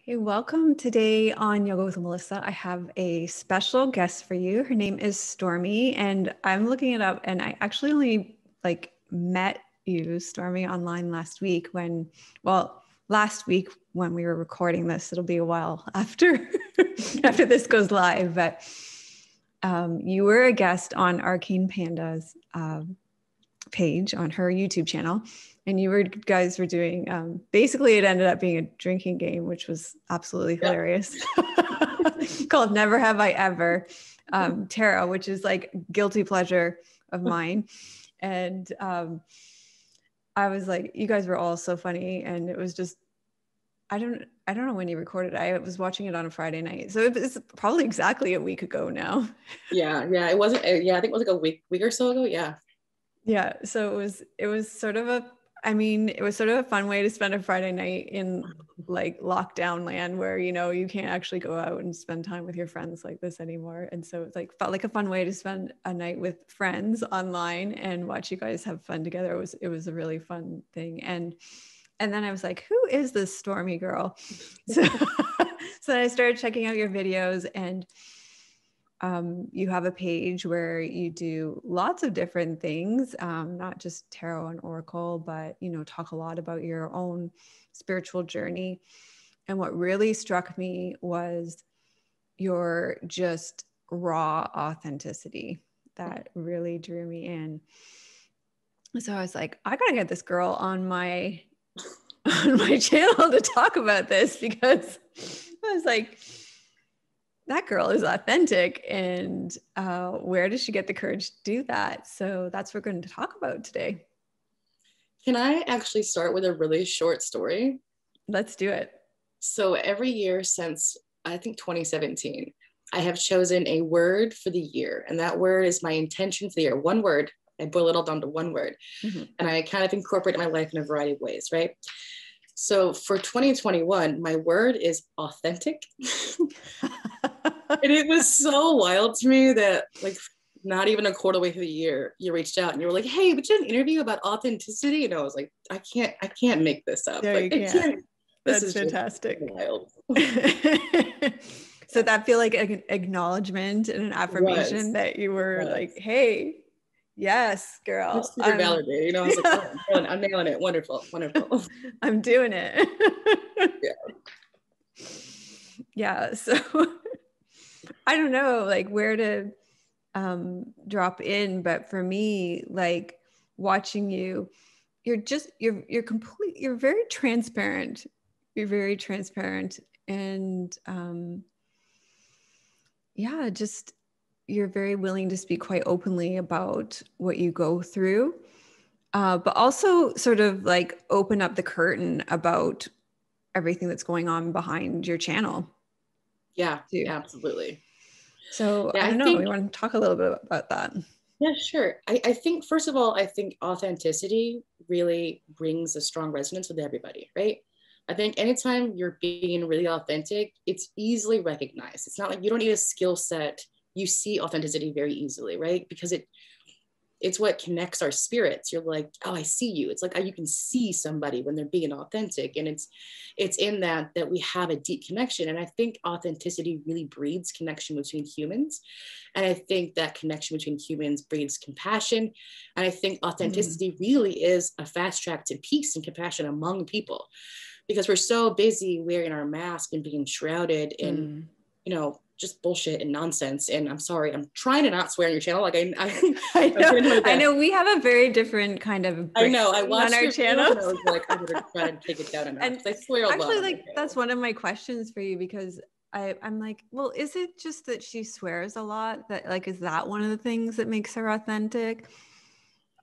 Hey, welcome. Today on Yoga with Melissa, I have a special guest for you. Her name is Stormie, and I'm looking it up, and I actually only met you, Stormie, online last week when we were recording this. It'll be a while after after this goes live, but you were a guest on Arcane Panda's page on her YouTube channel. And guys were doing, basically it ended up being a drinking game, which was absolutely hilarious. Called Never Have I Ever, tarot, which is like guilty pleasure of mine. And I was like, you guys were all so funny. And it was just, I don't know when you recorded it. I was watching it on a Friday night. So it's probably exactly a week ago now. Yeah. It wasn't, I think it was like a week or so ago. Yeah. Yeah. So it was sort of a fun way to spend a Friday night in like lockdown land where, you can't actually go out and spend time with your friends like this anymore. And so it's felt like a fun way to spend a night with friends online and watch you guys have fun together. It was a really fun thing. And then I was like, who is this Stormie girl? So, so then I started checking out your videos, and you have a page where you do lots of different things, not just tarot and oracle, but, talk a lot about your own spiritual journey. And what really struck me was your just raw authenticity that really drew me in. So I was like, I gotta get this girl on my channel to talk about this, because I was like, that girl is authentic, and where does she get the courage to do that? So that's what we're going to talk about today. Can I actually start with a really short story? Let's do it. So every year since, I think 2017, I have chosen a word for the year. And that word is my intention for the year. One word. I boil it all down to one word. Mm-hmm. And I kind of incorporate my life in a variety of ways, right? So for 2021, my word is authentic. And it was so wild to me that not even a quarter way through the year, you reached out and you were like, hey, but you had an interview about authenticity. And I was like, I can't make this up. No, you can't. This is fantastic. Wild. So that feel like an acknowledgement and an affirmation that you were like, hey, yes, girl. It's super validated. I was like, oh, I'm nailing it. Wonderful. I'm doing it. Yeah. So I don't know where to drop in, but for me, watching you, you're very transparent. You're very transparent, and just you're very willing to speak quite openly about what you go through, but also sort of open up the curtain about everything that's going on behind your channel. Yeah, absolutely. So I don't know, we want to talk a little bit about that. Yeah, sure. I think, first of all, I think authenticity really brings a strong resonance with everybody, right? I think anytime you're being really authentic, it's easily recognized. It's not like you don't need a skill set. You see authenticity very easily, right? Because it's what connects our spirits. You're like, oh, I see you. It's like you can see somebody when they're being authentic. And it's in that we have a deep connection. And I think authenticity really breeds connection between humans. And I think that connection between humans breeds compassion. And I think authenticity really is a fast track to peace and compassion among people, because we're so busy wearing our mask and being shrouded in, just bullshit and nonsense. And I'm sorry, I'm trying to not swear on your channel. I know we have a very different kind of. I know. I watched on our channel. And I was like, I'm gonna try to take it down a notch. I swear a lot. Actually, that's one of my questions for you, because I'm like, well, is it just that she swears a lot? That is that one of the things that makes her authentic?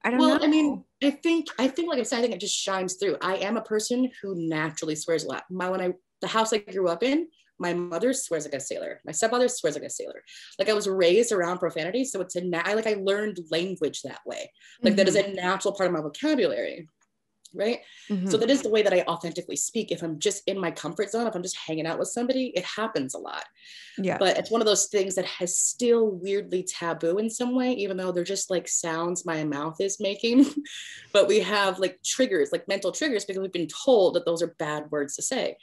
I don't know. Well, I mean, I think like I said, I think it just shines through. I am a person who naturally swears a lot. The house I grew up in, my mother swears like a sailor. My stepmother swears like a sailor. I was raised around profanity, so it's I learned language that way. That is a natural part of my vocabulary. right? So that is the way that I authentically speak. If I'm just in my comfort zone, if I'm just hanging out with somebody, it happens a lot. Yeah. But it's one of those things that has still weirdly taboo in some way, even though they're just like sounds my mouth is making. But we have like triggers, like mental triggers, because we've been told that those are bad words to say,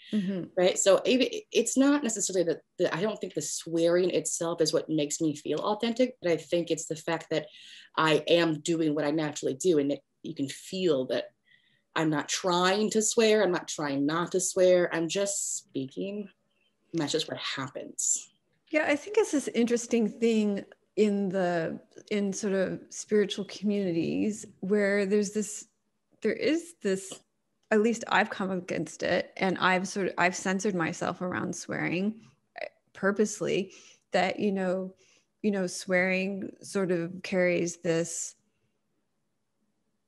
right? So it's not necessarily that I don't think the swearing itself is what makes me feel authentic, but I think it's the fact that I am doing what I naturally do, and you can feel that I'm not trying to swear, I'm not trying not to swear, I'm just speaking. And that's just what happens. Yeah, I think it's this interesting thing in sort of spiritual communities where there is this, at least I've come against it, and I've censored myself around swearing purposely, that swearing sort of carries this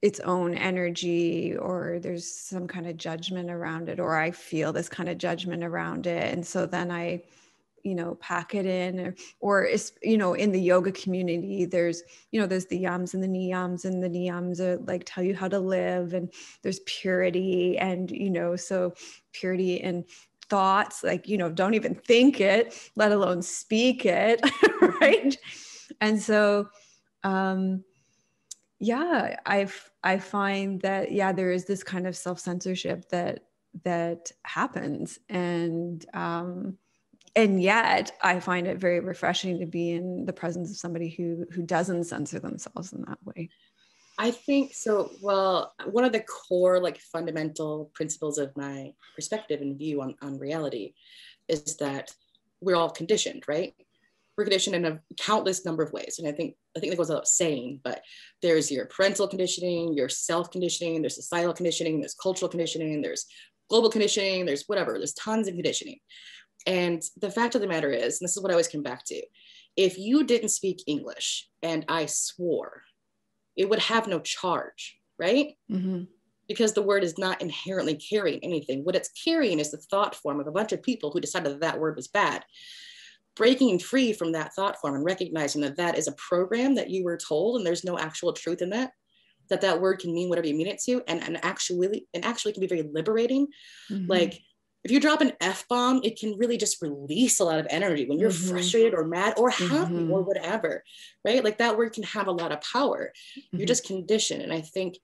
its own energy, or there's some kind of judgment around it, or I feel this kind of judgment around it, and so then I pack it in, or it's, in the yoga community, there's the yams and the niyams, and the niyams are like tell you how to live, and there's purity, and so purity in thoughts, like don't even think it, let alone speak it. Right. And so yeah, I find that, yeah, there is this kind of self-censorship that happens, and yet I find it very refreshing to be in the presence of somebody who doesn't censor themselves in that way. I think so. Well, one of the core, like, fundamental principles of my perspective and view on reality is that we're all conditioned, right? We're conditioned in a countless number of ways. And I think that goes without saying, but there's your parental conditioning, your self-conditioning, there's societal conditioning, there's cultural conditioning, there's global conditioning, there's whatever, there's tons of conditioning. And the fact of the matter is, and this is what I always come back to, if you didn't speak English and I swore, it would have no charge, right? Because the word is not inherently carrying anything. What it's carrying is the thought form of a bunch of people who decided that that word was bad. Breaking free from that thought form and recognizing that that is a program that you were told, and there's no actual truth in that word can mean whatever you mean it to, and actually can be very liberating. Like, if you drop an F-bomb, it can really just release a lot of energy when you're frustrated or mad or happy or whatever, right? Like, that word can have a lot of power. You're just conditioned. And I think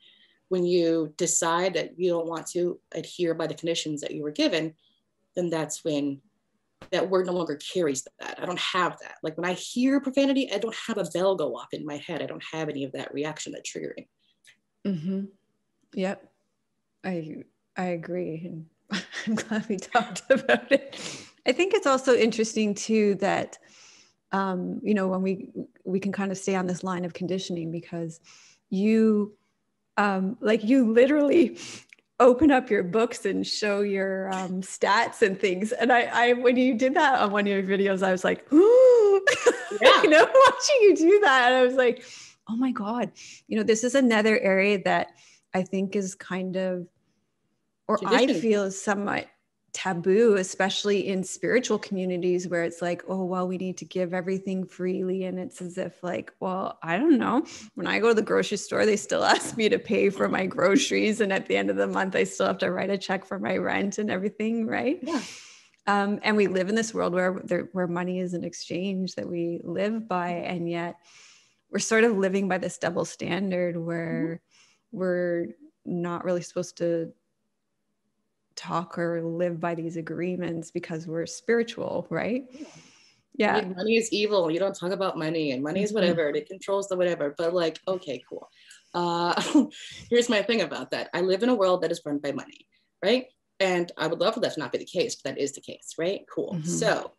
when you decide that you don't want to adhere by the conditions that you were given, then that's when that word no longer carries that. I don't have that. Like, when I hear profanity, I don't have a bell go off in my head. I don't have any of that reaction, that triggering. Yep. I agree. And I'm glad we talked about it. I think it's also interesting too that, when we can kind of stay on this line of conditioning, because you literally open up your books and show your stats and things. And I when you did that on one of your videos, I was like, ooh, yeah. Watching you do that. And I was like, oh my God, this is another area that I think is kind of, or I feel is somewhat taboo, especially in spiritual communities where it's like, oh, well, we need to give everything freely. And it's as if like, well, I don't know. When I go to the grocery store, they still ask me to pay for my groceries. And at the end of the month, I still have to write a check for my rent and everything. Right. Yeah. And we live in this world where money is an exchange that we live by. And yet we're sort of living by this double standard where we're not really supposed to talk or live by these agreements because we're spiritual, right? Yeah. I mean, money is evil. You don't talk about money, and money is whatever. It controls the whatever. But like, okay, cool. Here's my thing about that. I live in a world that is run by money, right? And I would love for that to not be the case, but that is the case, right? Cool. So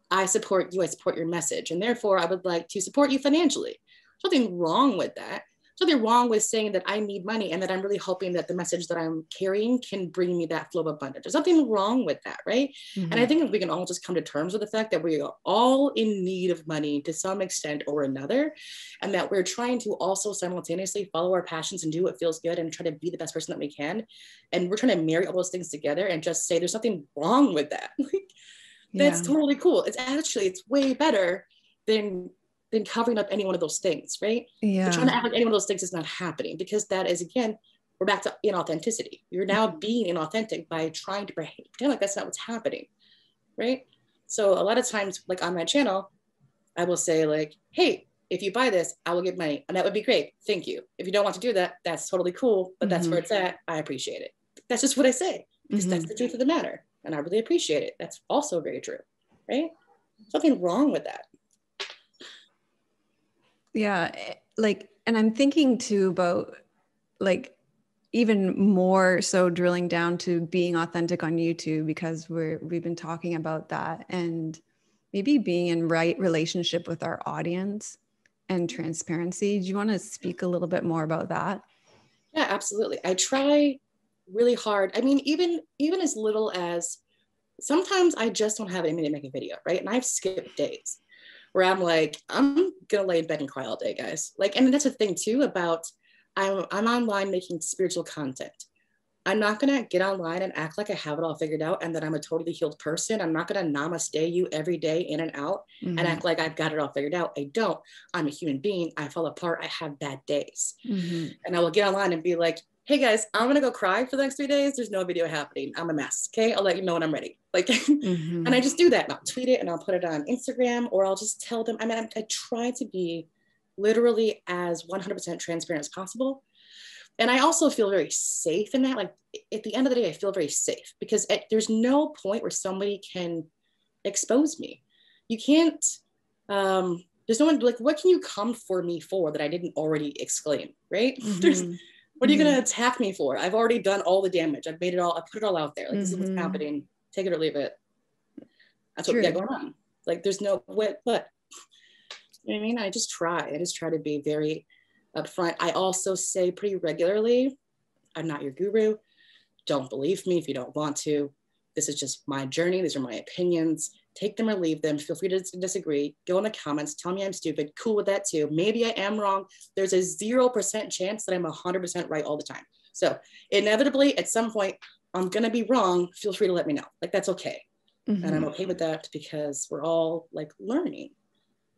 I support you. I support your message. And therefore, I would like to support you financially. There's nothing wrong with that. There's nothing wrong with saying that I need money and that I'm really hoping that the message that I'm carrying can bring me that flow of abundance. There's nothing wrong with that, right? And I think if we can all just come to terms with the fact that we are all in need of money to some extent or another, and that we're trying to also simultaneously follow our passions and do what feels good and try to be the best person that we can. And we're trying to marry all those things together and just say there's nothing wrong with that. That's totally cool. It's way better than covering up any one of those things, right? Yeah. But trying to act like any one of those things is not happening, because that is, again, we're back to inauthenticity. You're now being inauthentic by trying to pretend like that's not what's happening, right? So a lot of times, like on my channel, I will say like, hey, if you buy this, I will get money. And that would be great. Thank you. If you don't want to do that, that's totally cool, but that's where it's at. I appreciate it. That's just what I say, because that's the truth of the matter. And I really appreciate it. That's also very true, right? Something wrong with that. Yeah. Like, and I'm thinking too about like, even more so drilling down to being authentic on YouTube, because we've been talking about that, and maybe being in right relationship with our audience and transparency. Do you want to speak a little bit more about that? Yeah, absolutely. I try really hard. I mean, even as little as sometimes I just don't have anything to make a video, right? And I've skipped days where I'm like, I'm gonna lay in bed and cry all day, guys. Like, and that's the thing too about I'm online making spiritual content. I'm not gonna get online and act like I have it all figured out and that I'm a totally healed person. I'm not gonna namaste you every day in and out and act like I've got it all figured out. I don't. I'm a human being. I fall apart. I have bad days. And I will get online and be like, hey guys, I'm gonna go cry for the next 3 days. There's no video happening. I'm a mess. Okay, I'll let you know when I'm ready. Like, and I just do that. And I'll tweet it and I'll put it on Instagram, or I'll just tell them. I mean, I try to be literally as 100% transparent as possible. And I also feel very safe in that. Like at the end of the day, I feel very safe because there's no point where somebody can expose me. You can't, there's no one like, what can you come for me for that I didn't already exclaim, right? What are you going to attack me for? I've already done all the damage. I've made it all, I put it all out there. Like this is what's happening. Take it or leave it. That's what we got going on. Like there's no, what? You know what I mean? I just try to be very upfront. I also say pretty regularly, I'm not your guru. Don't believe me if you don't want to. This is just my journey. These are my opinions. Take them or leave them. Feel free to disagree. Go in the comments. Tell me I'm stupid. Cool with that too. Maybe I am wrong. There's a 0% chance that I'm 100% right all the time. So inevitably, at some point, I'm going to be wrong. Feel free to let me know. Like, that's okay. And I'm okay with that because we're all like learning.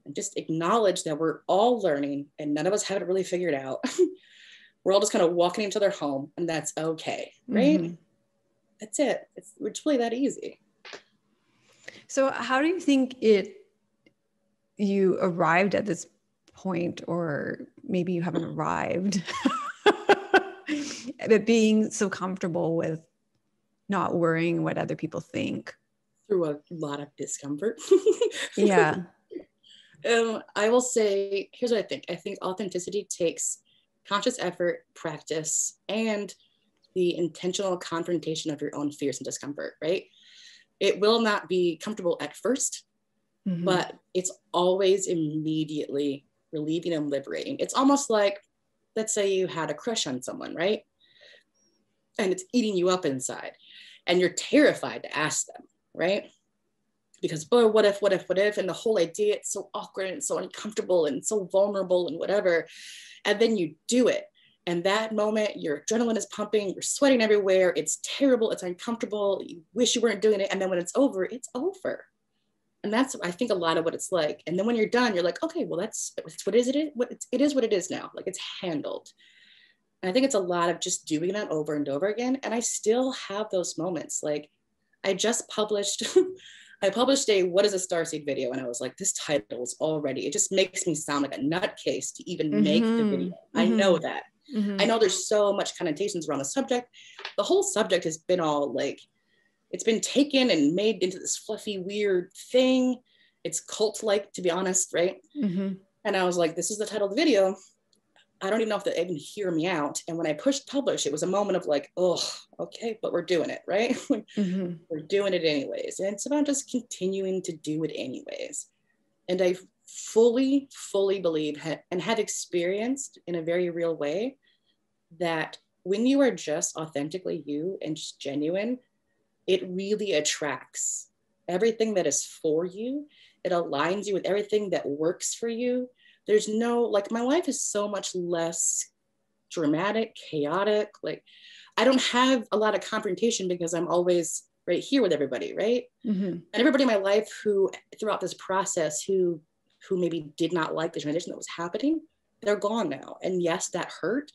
And just acknowledge that we're all learning and none of us have it really figured out. We're all just kind of walking each other home, and that's okay, right? That's it. It's really that easy. So how do you think you arrived at this point, or maybe you haven't arrived, but being so comfortable with not worrying what other people think? Through a lot of discomfort. Yeah. I will say, here's what I think. I think authenticity takes conscious effort, practice, and the intentional confrontation of your own fears and discomfort, right? It will not be comfortable at first, but it's always immediately relieving and liberating. It's almost like, let's say you had a crush on someone, right? And it's eating you up inside, and you're terrified to ask them, right? Because, oh, what if, and the whole idea, it's so awkward and so uncomfortable and so vulnerable and whatever. And then you do it. And that moment, your adrenaline is pumping, you're sweating everywhere. It's terrible, it's uncomfortable. You wish you weren't doing it. And then when it's over, it's over. And that's, I think, a lot of what it's like. And then when you're done, you're like, okay, well, that's what is it? It is what it is now. Like, it's handled. And I think it's a lot of just doing that over and over again. And I still have those moments. Like, I just published I published a What is a Starseed video, and I was like, this title is already, it just makes me sound like a nutcase to even make the video. I know that. I know there's so much connotations around the subject. The whole subject has been all like, it's been taken and made into this fluffy, weird thing. It's cult-like, to be honest, right? And I was like, this is the title of the video. I don't even know if they even hear me out. And when I pushed publish, it was a moment of like, oh, okay, but we're doing it, right? We're doing it anyways. And it's about just continuing to do it anyways. And I fully believe and have experienced in a very real way that when you are just authentically you and just genuine, it really attracts everything that is for you. It aligns you with everything that works for you. There's no, like, my life is so much less dramatic, chaotic. Like, I don't have a lot of confrontation because I'm always right here with everybody, right? And everybody in my life who, throughout this process, who maybe did not like the transition that was happening, they're gone now. And yes, that hurt.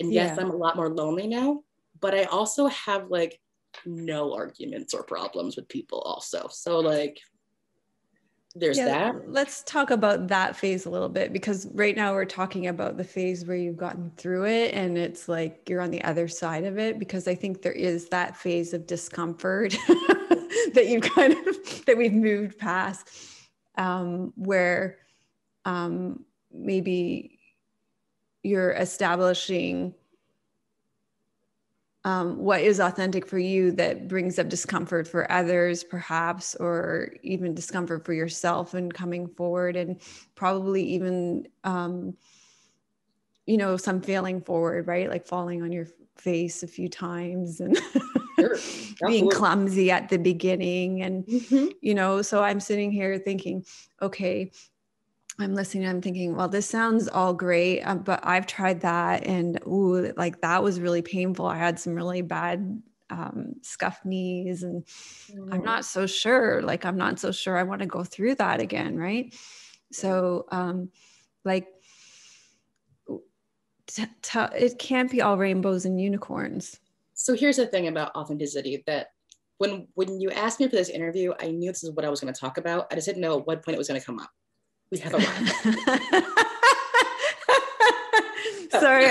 And yes, I'm a lot more lonely now, but I also have like no arguments or problems with people also. So like, there's that. Let's talk about that phase a little bit, because right now we're talking about the phase where you've gotten through it and it's like you're on the other side of it, because I think there is that phase of discomfort that you kind of, that we've moved past, where maybe you're establishing what is authentic for you that brings up discomfort for others, perhaps, or even discomfort for yourself, and coming forward, and probably even, you know, some failing forward, right? Like falling on your face a few times and Sure. being clumsy at the beginning. And, Mm-hmm. you know, so I'm sitting here thinking, okay, I'm listening, I'm thinking, well, this sounds all great, but I've tried that, and ooh, like that was really painful. I had some really bad scuffed knees, and I'm not so sure. Like, I'm not so sure I want to go through that again, right? So, like, it can't be all rainbows and unicorns. So here's the thing about authenticity, that when you asked me for this interview, I knew this is what I was going to talk about. I just didn't know at what point it was going to come up. We have a Sorry,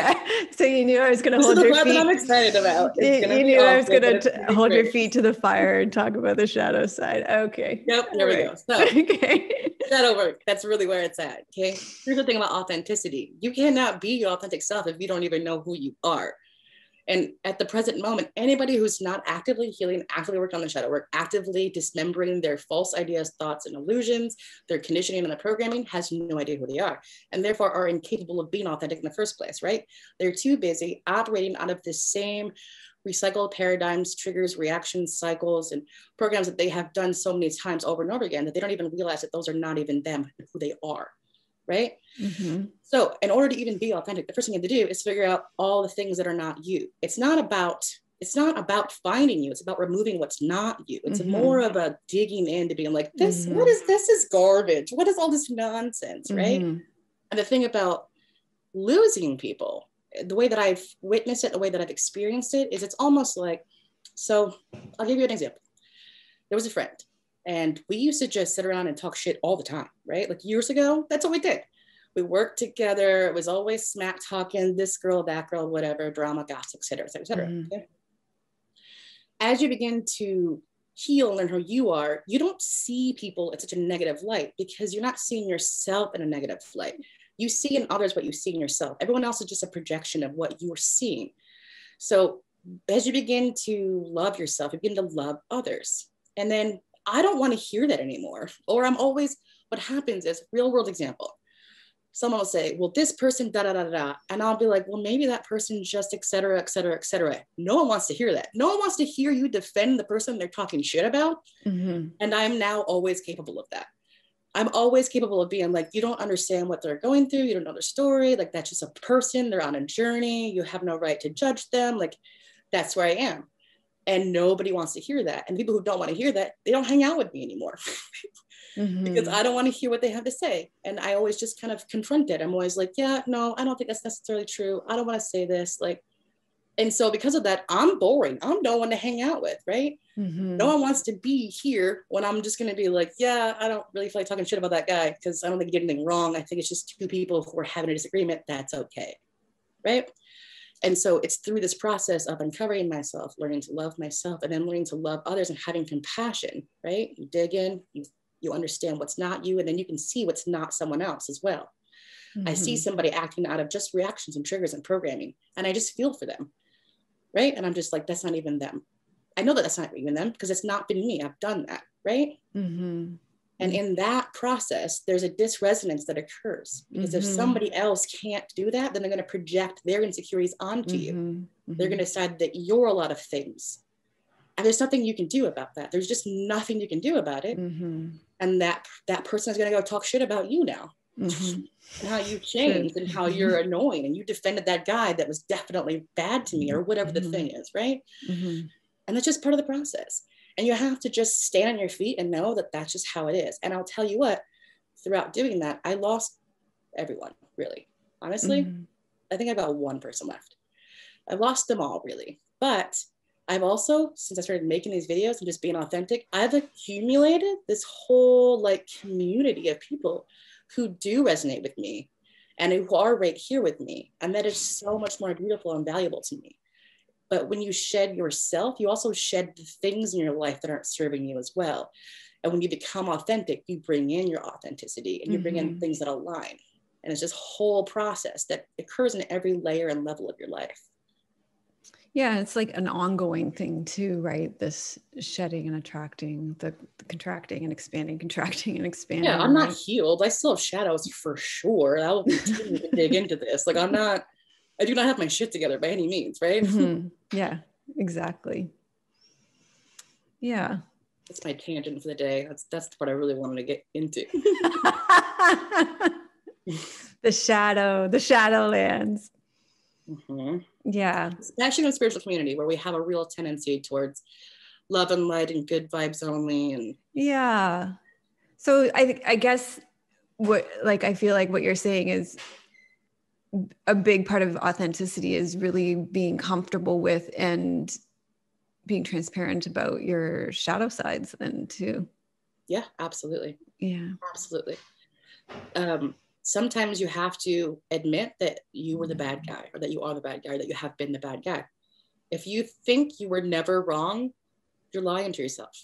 so you knew I was going to hold your feet. I'm excited about. You knew I was going to hold your feet to the fire and talk about the shadow side. Okay. Yep. There we go. So okay. Shadow work. That's really where it's at. Okay. Here's the thing about authenticity. You cannot be your authentic self if you don't even know who you are. And at the present moment, anybody who's not actively healing, actively working on the shadow work, actively dismembering their false ideas, thoughts, and illusions, their conditioning and the programming, has no idea who they are, and therefore are incapable of being authentic in the first place, right? They're too busy operating out of the same recycled paradigms, triggers, reactions, cycles, and programs that they have done so many times over and over again that they don't even realize that those are not even them, who they are. Right? Mm-hmm. So in order to even be authentic, the first thing you have to do is figure out all the things that are not you. It's not about finding you. It's about removing what's not you. It's more of a digging in to being like, this, what is this is garbage. What is all this nonsense, right? And the thing about losing people, the way that I've witnessed it, the way that I've experienced it, is it's almost like, so I'll give you an example. There was a friend, and we used to just sit around and talk shit all the time, right? Like years ago, that's what we did. We worked together. It was always smack talking, this girl, that girl, whatever, drama, gossip, et cetera, et cetera, et cetera. Okay? As you begin to heal and learn who you are, you don't see people in such a negative light, because you're not seeing yourself in a negative light. You see in others what you see in yourself. Everyone else is just a projection of what you're seeing. So as you begin to love yourself, you begin to love others. And then I don't want to hear that anymore. Or I'm always, what happens is, real world example. Someone will say, well, this person, da, da, da, da. And I'll be like, well, maybe that person just, et cetera, et cetera, et cetera. No one wants to hear that. No one wants to hear you defend the person they're talking shit about. And I'm now always capable of that. I'm always capable of being like, you don't understand what they're going through. You don't know their story. Like, that's just a person. They're on a journey. You have no right to judge them. Like, that's where I am. And nobody wants to hear that. And people who don't want to hear that, they don't hang out with me anymore. Because I don't want to hear what they have to say. And I always just kind of confront it. I'm always like, yeah, no, I don't think that's necessarily true. I don't want to say this. Like, and so because of that, I'm boring. I'm no one to hang out with, right? No one wants to be here when I'm just going to be like, yeah, I don't really feel like talking shit about that guy because I don't think he did anything wrong. I think it's just two people who are having a disagreement. That's okay, right? And so it's through this process of uncovering myself, learning to love myself, and then learning to love others and having compassion, right? You dig in, you understand what's not you, and then you can see what's not someone else as well. I see somebody acting out of just reactions and triggers and programming, and I just feel for them, right? And I'm just like, that's not even them. I know that that's not even them because it's not been me. I've done that, right? And in that process, there's a disresonance that occurs because if somebody else can't do that, then they're going to project their insecurities onto you. They're going to decide that you're a lot of things. And there's nothing you can do about that. There's just nothing you can do about it. And that person is going to go talk shit about you now. And how you changed and how you're annoying and you defended that guy that was definitely bad to me or whatever the thing is, right? And that's just part of the process. And you have to just stand on your feet and know that that's just how it is. And I'll tell you what, throughout doing that, I lost everyone, really. Honestly, I think I got one person left. I lost them all really. But I've also, since I started making these videos and just being authentic, I've accumulated this whole like community of people who do resonate with me and who are right here with me. And that is so much more beautiful and valuable to me. But when you shed yourself, you also shed the things in your life that aren't serving you as well. And when you become authentic, you bring in your authenticity and you bring in things that align. And it's this whole process that occurs in every layer and level of your life. Yeah, it's like an ongoing thing too, right? This shedding and attracting, the contracting and expanding, contracting and expanding. Yeah, I'm not healed. I still have shadows for sure. I will continue to dig into this. Like I do not have my shit together by any means, right? Yeah, exactly. Yeah. That's my tangent for the day. That's what I really wanted to get into. The shadowlands. Yeah. Especially in a spiritual community where we have a real tendency towards love and light and good vibes only. And yeah. So I guess I feel like what you're saying is a big part of authenticity is really being comfortable with and being transparent about your shadow sides then too. Yeah, absolutely. Yeah, absolutely. Sometimes you have to admit that you were the bad guy, or that you are the bad guy, or that you have been the bad guy. If you think you were never wrong, you're lying to yourself.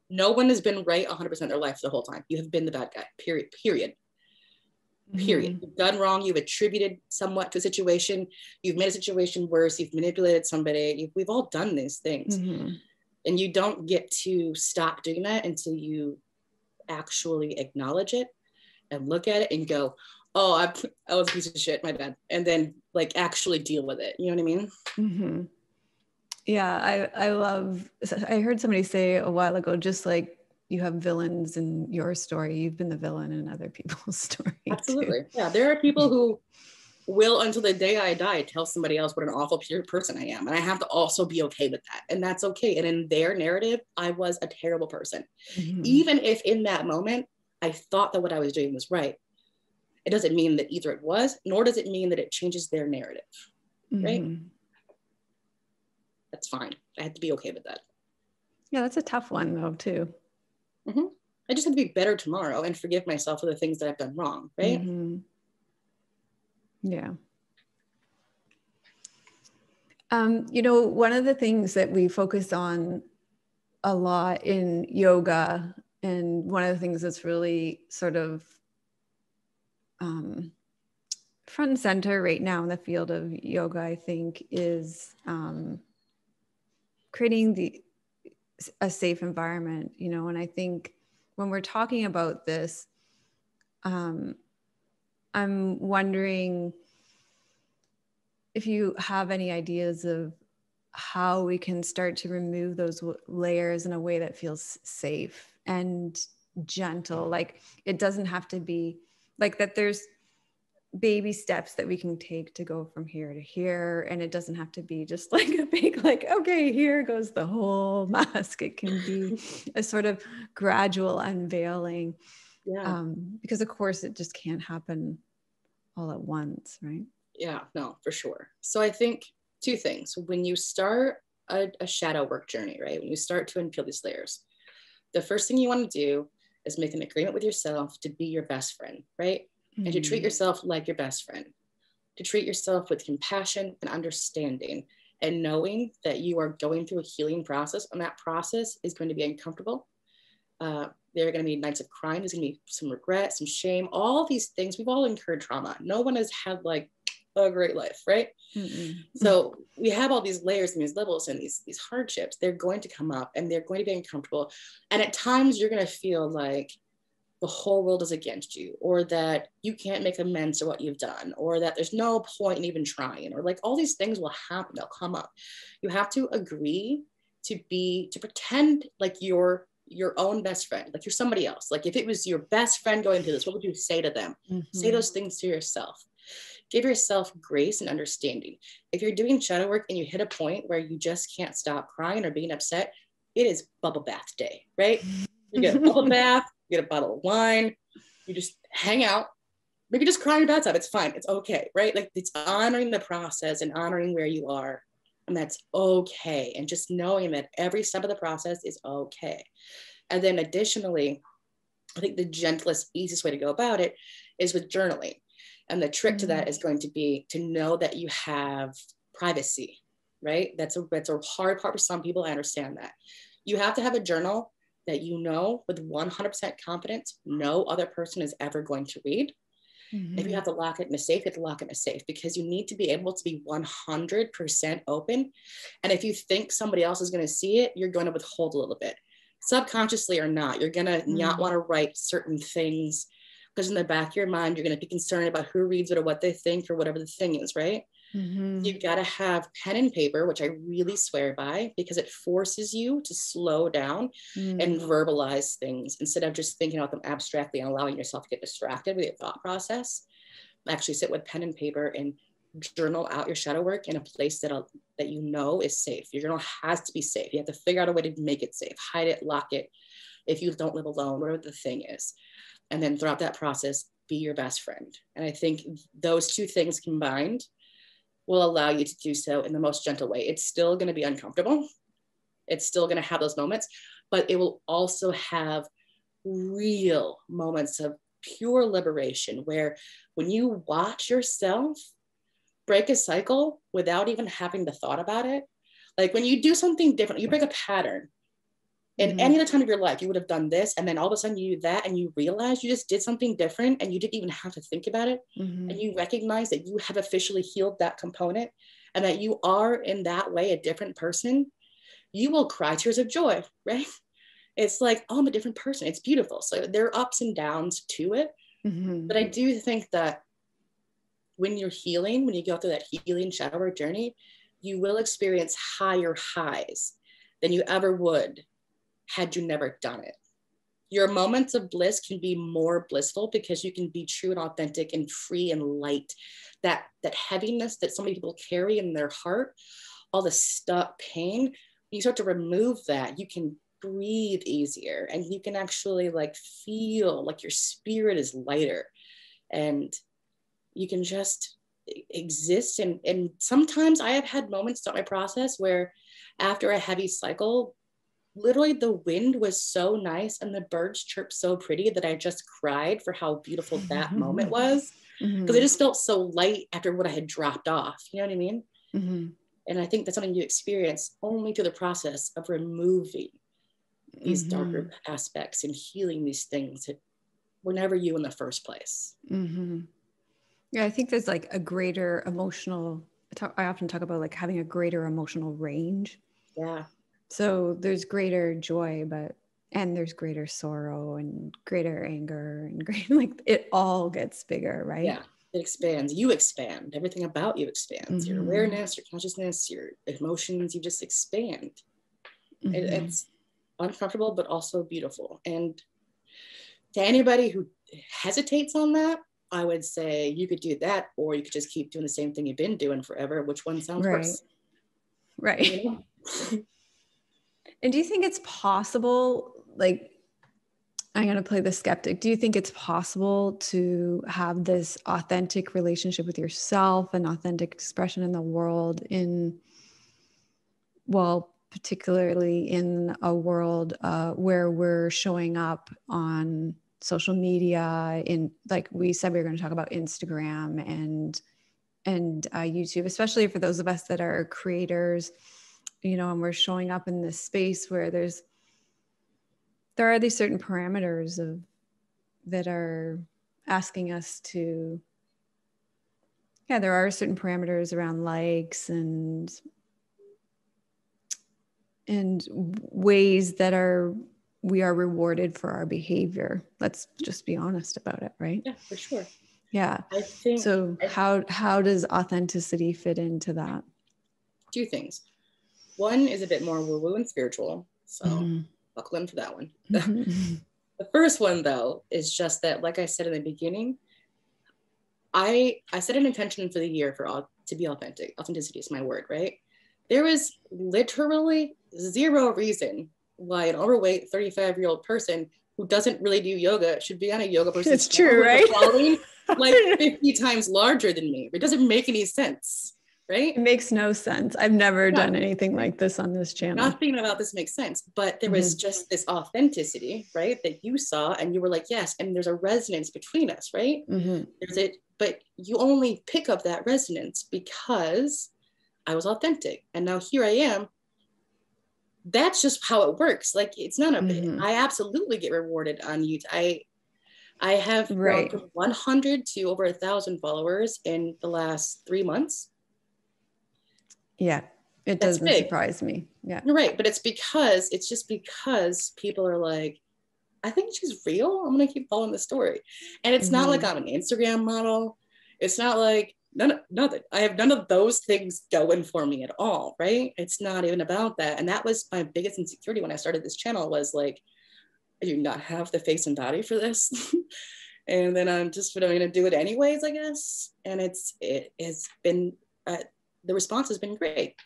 No one has been right 100% of their life the whole time. You have been the bad guy, period. You've done wrong. You've attributed somewhat to a situation. You've made a situation worse. You've manipulated somebody. We've all done these things. And you don't get to stop doing that until you actually acknowledge it and look at it and go, oh, I was a piece of shit, my bad. And then like actually deal with it. You know what I mean? Yeah, I heard somebody say a while ago, just like you have villains in your story, you've been the villain in other people's story. Absolutely. Too. Yeah, there are people who will, until the day I die, tell somebody else what an awful pure person I am. And I have to also be okay with that. And that's okay. And in their narrative, I was a terrible person. Even if in that moment, I thought that what I was doing was right, it doesn't mean that either it was, nor does it mean that it changes their narrative, right? That's fine. I had to be okay with that. Yeah, that's a tough one though, too. I just have to be better tomorrow and forgive myself for the things that I've done wrong, right? Yeah. One of the things that we focus on a lot in yoga, and one of the things that's really sort of front and center right now in the field of yoga, I think, is creating a safe environment, and I think when we're talking about this, I'm wondering if you have any ideas of how we can start to remove those layers in a way that feels safe and gentle. Like it doesn't have to be like that. There's baby steps that we can take to go from here to here. And it doesn't have to be just like a big, like, okay, here goes the whole mask. It can be a sort of gradual unveiling. Because of course it just can't happen all at once, right? Yeah, no, for sure. So I think two things. When you start a shadow work journey, right? When you start to unpeel these layers, the first thing you want to do is make an agreement with yourself to be your best friend, right? And to treat yourself like your best friend, to treat yourself with compassion and understanding, and knowing that you are going through a healing process, and that process is going to be uncomfortable. There are going to be nights of crying. There's going to be some regret, some shame, all these things. We've all incurred trauma. No one has had like a great life, right? So we have all these layers and these levels and these hardships. They're going to come up and they're going to be uncomfortable. And at times you're going to feel like the whole world is against you, or that you can't make amends for what you've done, or that there's no point in even trying, or like all these things will happen. They'll come up. You have to agree to pretend like you're your own best friend, like you're somebody else. Like if it was your best friend going through this, what would you say to them? Say those things to yourself. Give yourself grace and understanding. If you're doing shadow work and you hit a point where you just can't stop crying or being upset, it is bubble bath day, right? You get a bubble bath, you get a bottle of wine, you just hang out, maybe just cry in your bathtub. It's fine. It's okay, right? Like it's honoring the process and honoring where you are. And that's okay. And just knowing that every step of the process is okay. And then additionally, I think the gentlest, easiest way to go about it is with journaling. And the trick to that is going to be to know that you have privacy, right? That's a hard part for some people. I understand that. You have to have a journal that you know with 100% confidence no other person is ever going to read. If you have to lock it in a safe, you have to lock it in a safe, because you need to be able to be 100% open. And if you think somebody else is going to see it, you're going to withhold a little bit, subconsciously or not. You're going to not want to write certain things because in the back of your mind, you're going to be concerned about who reads it or what they think or whatever the thing is, right? You've got to have pen and paper, which I really swear by, because it forces you to slow down and verbalize things instead of just thinking about them abstractly and allowing yourself to get distracted with your thought process. Actually sit with pen and paper and journal out your shadow work in a place that you know is safe. Your journal has to be safe. You have to figure out a way to make it safe, hide it, lock it. If you don't live alone, whatever the thing is. And then throughout that process, be your best friend. And I think those two things combined will allow you to do so in the most gentle way. It's still going to be uncomfortable. It's still going to have those moments, but it will also have real moments of pure liberation where when you watch yourself break a cycle without even having the thought about it, like when you do something different, you break a pattern. In any other time of your life, you would have done this, and then all of a sudden you do that, and you realize you just did something different, and you didn't even have to think about it. And you recognize that you have officially healed that component, and that you are in that way a different person. You will cry tears of joy, right? It's like, oh, I'm a different person. It's beautiful. So there are ups and downs to it. But I do think that when you're healing, when you go through that healing shadow work journey, you will experience higher highs than you ever would had you never done it. Your moments of bliss can be more blissful because you can be true and authentic and free and light. That heaviness that so many people carry in their heart, all the stuck pain, when you start to remove that, you can breathe easier and you can actually like feel like your spirit is lighter and you can just exist. And sometimes I have had moments throughout my process where after a heavy cycle, literally the wind was so nice and the birds chirped so pretty that I just cried for how beautiful that moment was, because I just felt so light after what I had dropped off. You know what I mean? And I think that's something you experience only through the process of removing these darker aspects and healing these things that were never you in the first place. Yeah, I think there's like a greater emotional, I often talk about like having a greater emotional range. Yeah. So there's greater joy, and there's greater sorrow and greater anger and like it all gets bigger, right? Yeah, it expands. You expand. Everything about you expands. Your awareness, your consciousness, your emotions, you just expand. It's uncomfortable, but also beautiful. And to anybody who hesitates on that, I would say you could do that, or you could just keep doing the same thing you've been doing forever. Which one sounds worse? Right. You know? And do you think it's possible, like, I'm going to play the skeptic. Do you think it's possible to have this authentic relationship with yourself and authentic expression in the world particularly in a world where we're showing up on social media, in, like we said, we were going to talk about Instagram and YouTube, especially for those of us that are creators, you know, and we're showing up in this space where there are these certain parameters that are asking us to, there are certain parameters around likes and ways that we are rewarded for our behavior. Let's just be honest about it, right? Yeah, for sure. Yeah. I think so. How does authenticity fit into that? Two things. One is a bit more woo-woo and spiritual, so buckle in for that one. The first one, though, is just that, like I said in the beginning, I set an intention for the year to be authentic. Authenticity is my word, right? There was literally zero reason why an overweight 35-year-old person who doesn't really do yoga should be on a yoga person's It's true, right? following like 50 times larger than me. It doesn't make any sense, right? It makes no sense. I've never done anything like this on this channel. Nothing about this makes sense, but there was just this authenticity, right? That you saw and you were like, yes, and there's a resonance between us, right? There's it, but you only pick up that resonance because I was authentic. And now here I am. That's just how it works. Like it's not a, I absolutely get rewarded on YouTube. I have grown from 100 to over 1,000 followers in the last 3 months. Yeah, it doesn't surprise me. Yeah, you're right. But it's just because people are like, I think she's real. I'm going to keep following the story. And it's not like I'm an Instagram model. It's not like, nothing. I have none of those things going for me at all, right? It's not even about that. And that was my biggest insecurity when I started this channel was like, I do not have the face and body for this. And then I'm going to do it anyways, I guess. And it has been, the response has been great.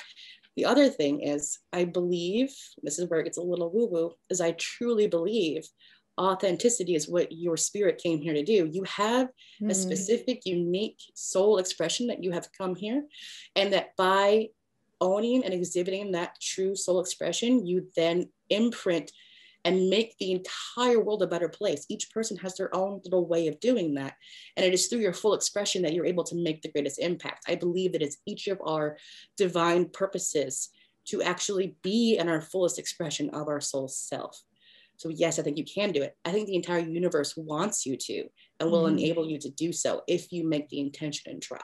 The other thing is, I believe, this is where it gets a little woo-woo, is I truly believe authenticity is what your spirit came here to do. You have a specific, unique soul expression that you have come here. And that by owning and exhibiting that true soul expression, you then imprint and make the entire world a better place. Each person has their own little way of doing that. And it is through your full expression that you're able to make the greatest impact. I believe that it's each of our divine purposes to actually be in our fullest expression of our soul self. So yes, I think you can do it. I think the entire universe wants you to and will enable you to do so if you make the intention and try.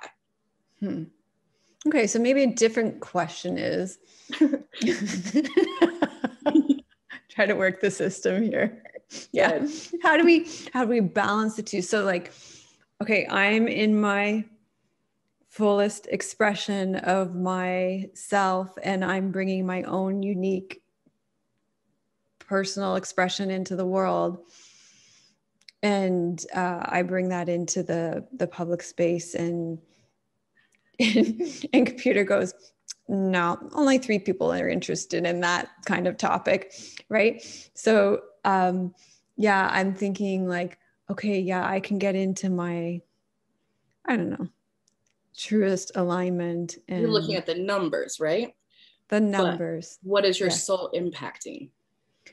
Okay, so maybe a different question is, try to work the system here. Yeah. How do we balance the two? So like, okay, I'm in my fullest expression of myself and I'm bringing my own unique personal expression into the world. And I bring that into the public space and computer goes, no, only 3 people are interested in that kind of topic, right? So yeah, I'm thinking like, okay, yeah, I can get into my, I don't know, truest alignment. And you're looking at the numbers, right? The numbers. But what is your soul impacting?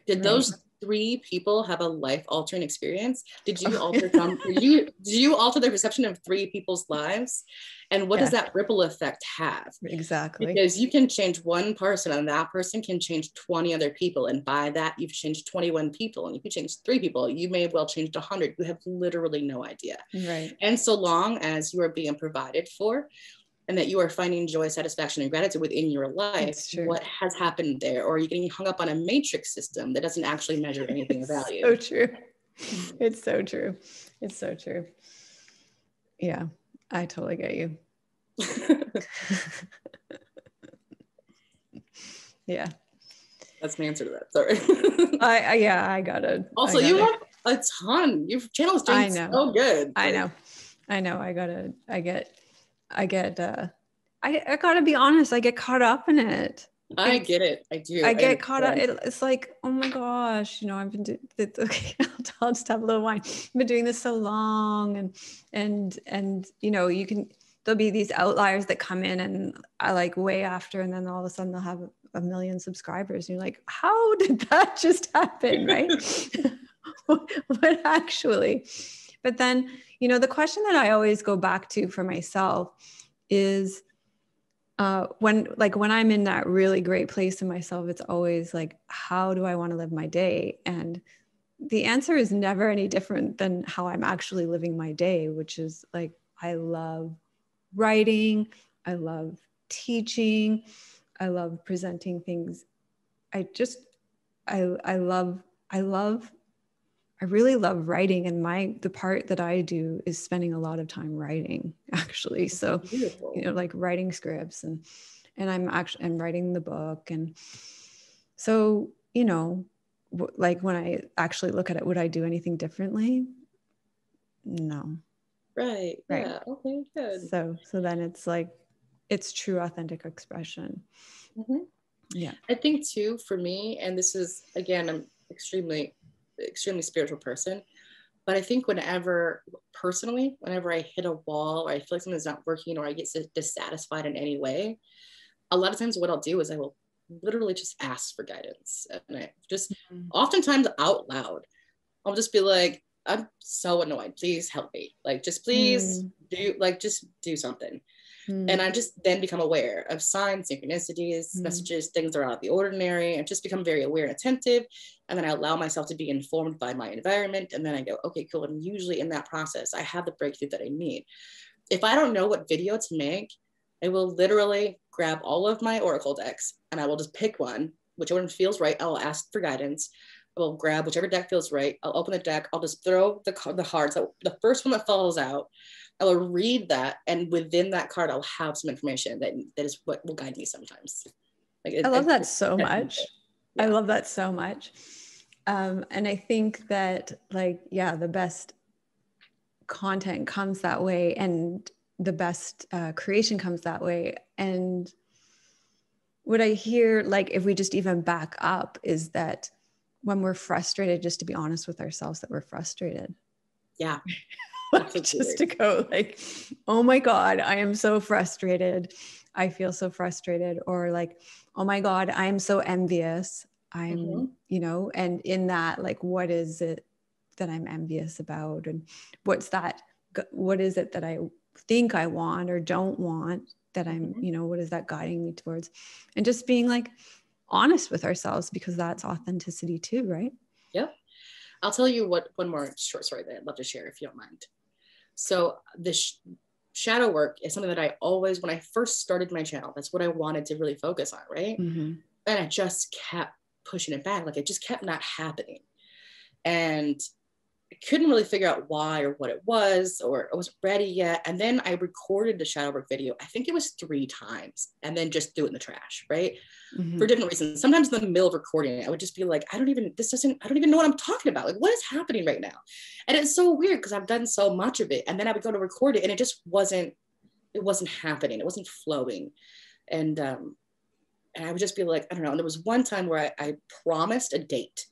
Did those 3 people have a life-altering experience? Did you alter them? Did you alter the perception of 3 people's lives? And what does that ripple effect have? Exactly. Because you can change one person and that person can change 20 other people. And by that, you've changed 21 people. And if you change 3 people, you may have well changed 100. You have literally no idea. Right. And so long as you are being provided for, and that you are finding joy, satisfaction, and gratitude within your life, what has happened there? Or are you getting hung up on a matrix system that doesn't actually measure anything of value? So true. It's so true. It's so true. Yeah, I totally get you. Yeah. That's my answer to that. Sorry. I got it. Also, you have a ton. Your channel's doing so good. I know. I gotta be honest, I get caught up in it. I get it. I do. I get caught up. It's like, oh my gosh, I've been doing okay, I'll just have a little wine. I've been doing this so long and there'll be these outliers that come in and I like way after, and then all of a sudden they'll have 1 million subscribers. And you're like, how did that just happen? Right. What actually? But then, the question that I always go back to for myself is when I'm in that really great place in myself, it's always like, how do I want to live my day? And the answer is never any different than how I'm actually living my day, which is like, I love writing. I love teaching. I love presenting things. I really love writing, and the part that I do is spending a lot of time writing, actually. So, like writing scripts and I'm writing the book. And so, like when I actually look at it, would I do anything differently? No. Right. Yeah. Okay, good. So then it's like, it's true, authentic expression. Yeah. I think too, for me, and this is, again, I'm extremely extremely spiritual person. But I think whenever I hit a wall or I feel like something's not working or I get dissatisfied in any way, a lot of times what I'll do is I will literally just ask for guidance. And I just oftentimes out loud, I'll just be like, I'm so annoyed. Please help me. Like, just please just do something. And I just then become aware of signs, synchronicities, messages, things that are out of the ordinary, and just become very aware and attentive. And then I allow myself to be informed by my environment. And then I go, okay, cool. And usually in that process, I have the breakthrough that I need. If I don't know what video to make, I will literally grab all of my Oracle decks and I will just pick one, whichever one feels right. I'll ask for guidance. I will grab whichever deck feels right. I'll open the deck. I'll just throw the cards. So the first one that falls out, I will read that, and within that card, I'll have some information that is what will guide me sometimes. I love that so much. Yeah. I love that so much. And I think that the best content comes that way, and the best creation comes that way. And what I hear, if we just even back up, is that when we're frustrated, just to be honest with ourselves that we're frustrated. Yeah. Just to go oh my God, I am so frustrated. I feel so frustrated. Or oh my God, I'm so envious. I'm, and in that, what is it that I'm envious about? And what is it that I think I want or don't want that I'm, what is that guiding me towards? And just being honest with ourselves, because that's authenticity too, right? Yep. I'll tell you one more short story that I'd love to share if you don't mind. So this shadow work is something that I always, when I first started my channel, that's what I wanted to really focus on, right? And I just kept pushing it back. It just kept not happening. And I couldn't really figure out why or what it was, or I wasn't ready yet. And then I recorded the shadow work video. I think it was 3 times, and then just threw it in the trash, right? For different reasons. Sometimes in the middle of recording it, I would just be like, I don't even know what I'm talking about. What is happening right now? And it's so weird because I've done so much of it. And then I would go to record it and it just wasn't happening. It wasn't flowing. And I would just be like, I don't know. And there was one time where I promised a date,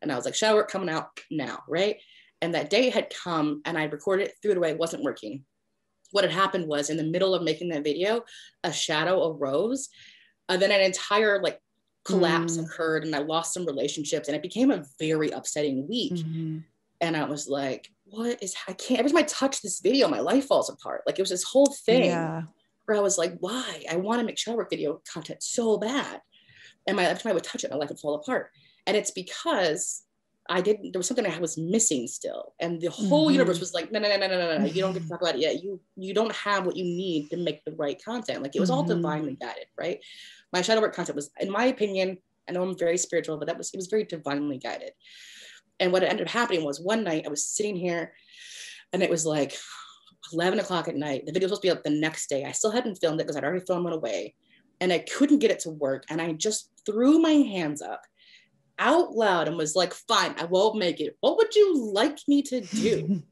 and I was like, shadow work coming out now, right? And that date had come, and I recorded it, threw it away, it wasn't working. What had happened was, in the middle of making that video, a shadow arose, and then an entire collapse occurred, and I lost some relationships, and it became a very upsetting week. And I was like, I can't, every time I touch this video, my life falls apart. It was this whole thing where I was like, why? I want to make shadow work video content so bad. And every time I would touch it, my life would fall apart. And it's because there was something I was missing still. And the whole universe was like, no, you don't get to talk about it yet. You don't have what you need to make the right content. It was all divinely guided, right? My shadow work content was, in my opinion, I know I'm very spiritual, but it was very divinely guided. And what ended up happening was, one night I was sitting here, and it was 11 o'clock at night. The video was supposed to be up the next day. I still hadn't filmed it because I'd already filmed it away, and I couldn't get it to work. And I just threw my hands up out loud and was like, fine, I won't make it. What would you like me to do?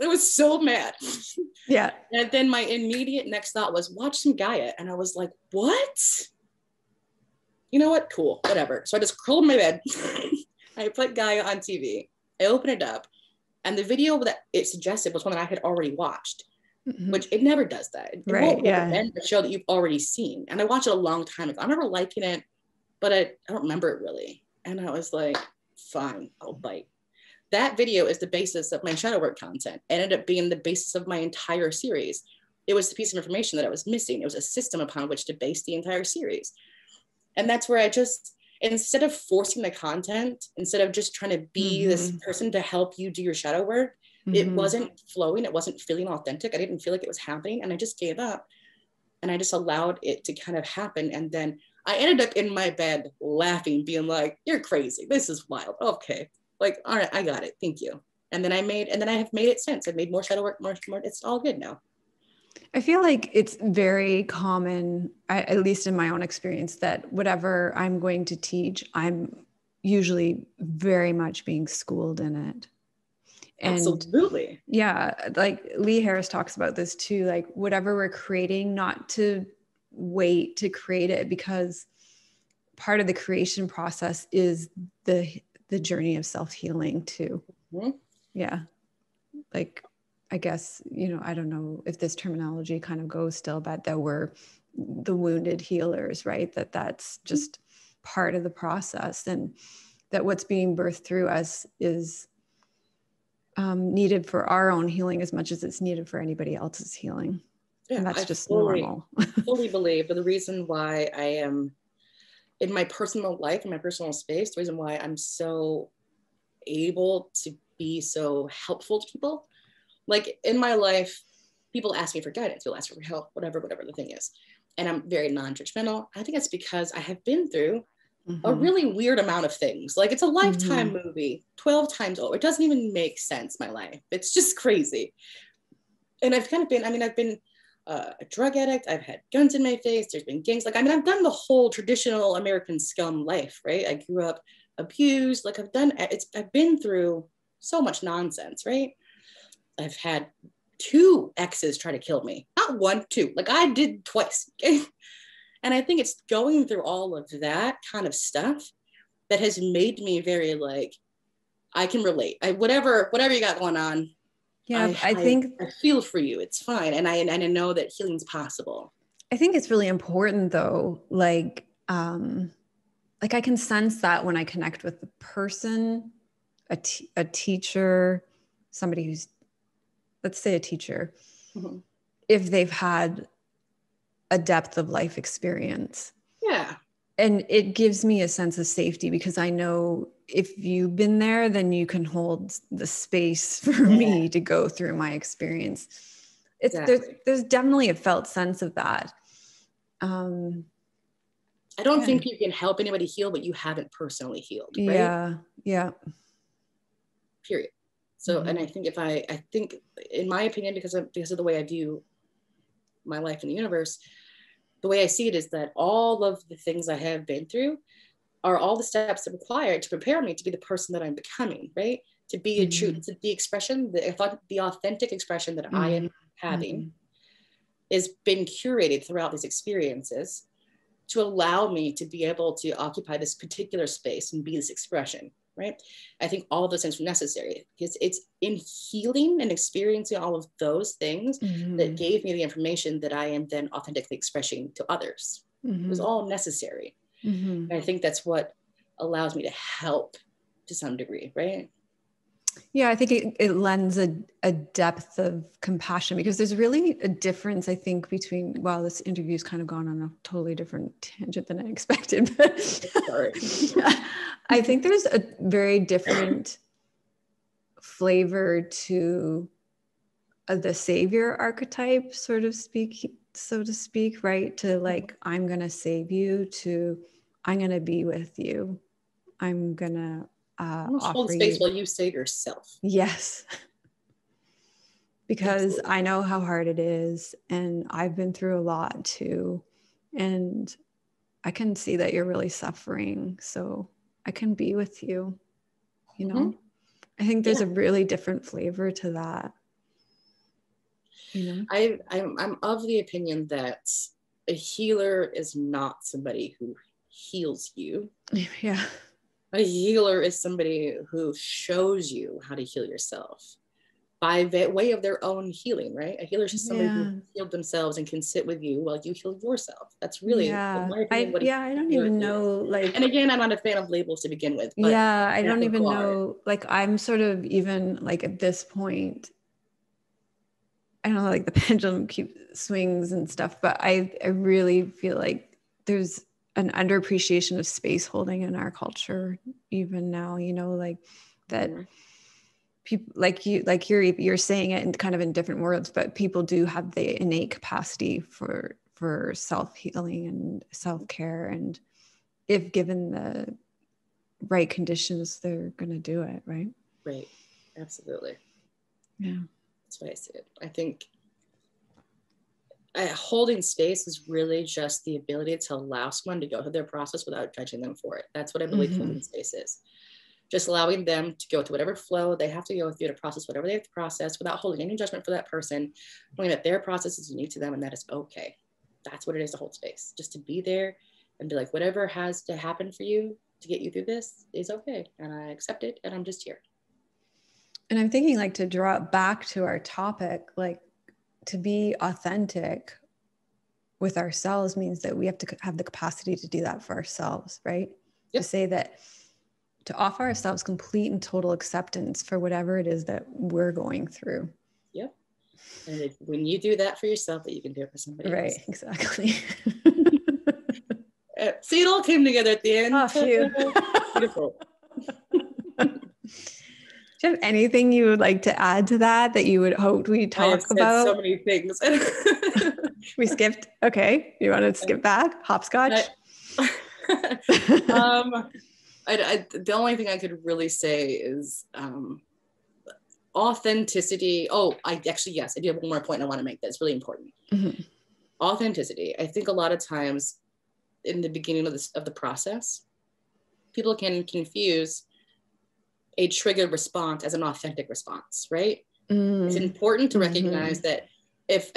I was so mad. Yeah. And then my immediate next thought was, watch some Gaia. And I was like, what? You know what? Cool, whatever. So I just curled in my bed. I put Gaia on TV. I opened it up. And the video that it suggested was one that I had already watched, which it never does that. It won't recommend a show that you've already seen. And I watched it a long time ago. I remember liking it, but I don't remember it really. And I was like, fine, I'll bite. That video is the basis of my shadow work content. It ended up being the basis of my entire series. It was the piece of information that I was missing. It was a system upon which to base the entire series. And that's where I just, instead of forcing the content, instead of just trying to be this person to help you do your shadow work, it wasn't flowing. It wasn't feeling authentic. I didn't feel like it was happening. And I just gave up, and I just allowed it to kind of happen. And then I ended up in my bed laughing, being like, you're crazy. This is wild. Okay. All right, I got it. Thank you. And then I have made it since. I've made more shadow work, more. It's all good now. I feel like it's very common, at least in my own experience, that whatever I'm going to teach, I'm usually very much being schooled in it. And absolutely. Yeah. Lee Harris talks about this too, whatever we're creating, not to wait to create it, because part of the creation process is the the journey of self-healing too. Mm-hmm. Yeah. Like, I guess, I don't know if this terminology kind of goes still, but that we're the wounded healers, right? That's just part of the process, and that what's being birthed through us is needed for our own healing as much as it's needed for anybody else's healing. Yeah, and that's just fully, normal. fully believe. But the reason why I am in my personal life, in my personal space, the reason why I'm so able to be so helpful to people, like in my life, people ask me for guidance, people ask for help, whatever the thing is. And I'm very non-judgmental. I think it's because I have been through a really weird amount of things. Like it's a Lifetime movie, 12 times over. It doesn't even make sense, my life. It's just crazy. And I've kind of been, I've been a drug addict. I've had guns in my face. There's been gangs. Like, I've done the whole traditional American scum life, right? I grew up abused. Like I've been through so much nonsense, right? I've had 2 exes try to kill me. Not 1, 2. Like I did twice. Okay? And I think it's going through all of that kind of stuff that has made me very like, I can relate. Whatever you got going on. Yeah, I think I feel for you. It's fine. And I know that healing's possible. I think it's really important though. Like I can sense that when I connect with the person, a teacher, somebody who's, let's say a teacher, if they've had a depth of life experience. Yeah. And it gives me a sense of safety because I know if you've been there, then you can hold the space for me to go through my experience. There's definitely a felt sense of that. I don't think you can help anybody heal, but you haven't personally healed, right? Yeah. Yeah. Period. So, and I think I think in my opinion, because of the way I view my life in the universe, the way I see it is that all of the things I have been through are all the steps that are required to prepare me to be the person that I'm becoming, right? To be a true, to the expression, the authentic expression that I am having is been curated throughout these experiences to allow me to be able to occupy this particular space and be this expression, right? I think all of those things are necessary because it's in healing and experiencing all of those things that gave me the information that I am then authentically expressing to others. It was all necessary. And I think that's what allows me to help to some degree, right? Yeah, I think it lends a depth of compassion because there's really a difference, I think, between, wow, this interview's kind of gone on a totally different tangent than I expected. But sorry. I think there's a very different flavor to the savior archetype, so to speak, right? To like, I'm going to save you, to I'm going to be with you. I'm going to hold space while you save yourself. Yes. Because Absolutely. I know how hard it is. And I've been through a lot too. And I can see that you're really suffering. So I can be with you, you know? I think there's a really different flavor to that. You know? I'm of the opinion that a healer is not somebody who heals you. Yeah. A healer is somebody who shows you how to heal yourself by way of their own healing, right? A healer is just somebody who healed themselves and can sit with you while you heal yourself. That's really, in my opinion, I don't even know, like, and again, I'm not a fan of labels to begin with. But I don't even know, like, I'm sort of even like at this point, I don't know, like the pendulum swings and stuff, but I really feel like there's an underappreciation of space holding in our culture even now, you know, like that people like you're saying it in kind of in different words, but people do have the innate capacity for self-healing and self-care, and if given the right conditions, they're going to do it, right? Absolutely. Yeah, that's what I see it. I think holding space is really just the ability to allow someone to go through their process without judging them for it. That's what I believe holding space is. Just allowing them to go through whatever flow they have to go through to process whatever they have to process without holding any judgment for that person, knowing that their process is unique to them and that is okay. That's what it is to hold space. Just to be there and be like, whatever has to happen for you, to get you through this is okay. And I accept it. And I'm just here. And I'm thinking, like, to draw it back to our topic, like, to be authentic with ourselves means that we have to have the capacity to do that for ourselves, right? Yep. To say that, to offer ourselves complete and total acceptance for whatever it is that we're going through. Yep. And when you do that for yourself, that you can do it for somebody else. Right, exactly. See, it all came together at the end. Oh, phew. Beautiful. Do you have anything you would like to add to that you would hope we talk about? So many things. We skipped. Okay. You want to skip back? Hopscotch? The only thing I could really say is authenticity. Oh, yes, I do have one more point I want to make that's really important. Mm-hmm. Authenticity. I think a lot of times in the beginning of the process, people can confuse a triggered response as an authentic response, right? Mm. It's important to recognize that if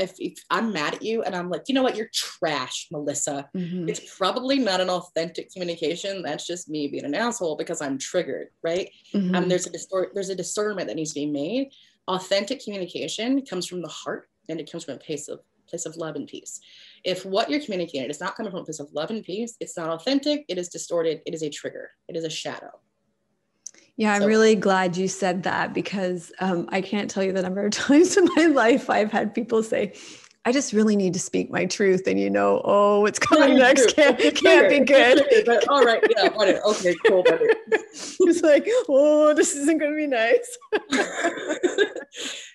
I'm mad at you and I'm like, you know what, you're trash, Melissa. Mm-hmm. It's probably not an authentic communication. That's just me being an asshole because I'm triggered, right? Mm-hmm. There's a discernment that needs to be made. Authentic communication comes from the heart, and it comes from a place of love and peace. If what you're communicating is not coming from a place of love and peace, it's not authentic. It is distorted. It is a trigger. It is a shadow. Yeah, I'm really glad you said that, because I can't tell you the number of times in my life I've had people say, I just really need to speak my truth. And what's coming next can't be good. But all right, yeah, whatever. Okay, cool. It's like, this isn't going to be nice.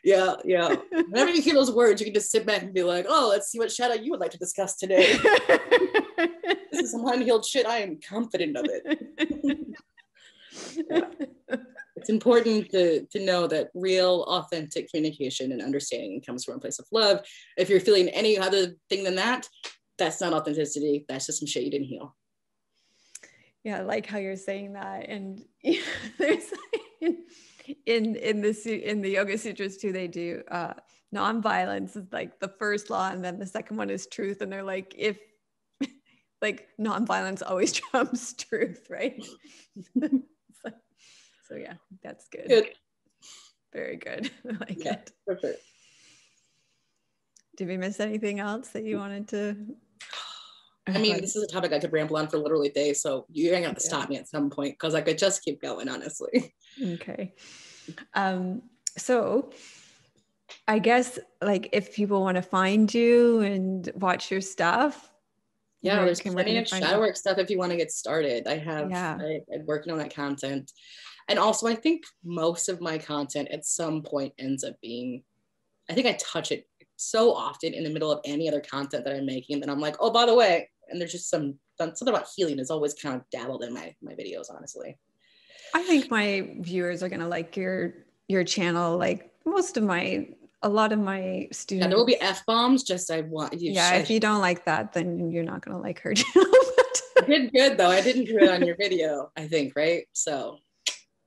Yeah. Whenever you hear those words, you can just sit back and be like, oh, let's see what shadow you would like to discuss today. This is some unhealed shit. I am confident of it. Yeah. It's important to know that real authentic communication and understanding comes from a place of love. If you're feeling any other thing than that, that's not authenticity. That's just some shit you didn't heal. Yeah, I like how you're saying that. And there's in the Yoga Sutras too, they do non-violence is like the first law, and then the second one is truth. And they're like, if like non-violence always trumps truth, right? So yeah, that's good. Very good. I like it. Perfect. Did we miss anything else that you wanted to? I mean, this is a topic I could ramble on for literally days, so you're gonna have to stop me at some point, because I could just keep going, honestly. Okay. So I guess, like, if people want to find you and watch your stuff, there's plenty of shadow work stuff if you want to get started. I'm working on that content. And also, I think most of my content at some point ends up being, I think I touch it so often in the middle of any other content that I'm making that I'm like, oh, by the way, and there's just something about healing is always kind of dabbled in my videos, honestly. I think my viewers are going to like your channel. Like a lot of my students. Yeah, there will be F-bombs, just if you don't like that, then you're not going to like her channel. I did good, though. I didn't do it on your video, I think, right? So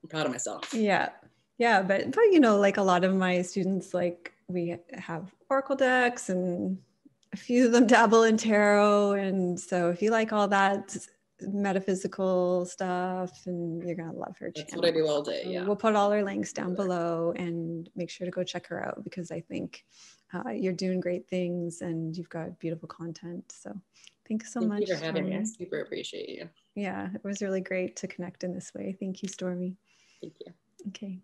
I'm proud of myself. Yeah, but like a lot of my students, like, we have oracle decks, and a few of them dabble in tarot, and so if you like all that metaphysical stuff, and you're gonna love her channel. That's what I do all day. Yeah, we'll put all her links down below, and make sure to go check her out, because I think you're doing great things and you've got beautiful content. So thanks so much. Thank you for having me. I super appreciate you. Yeah, it was really great to connect in this way. Thank you, Stormie. Thank you. Okay.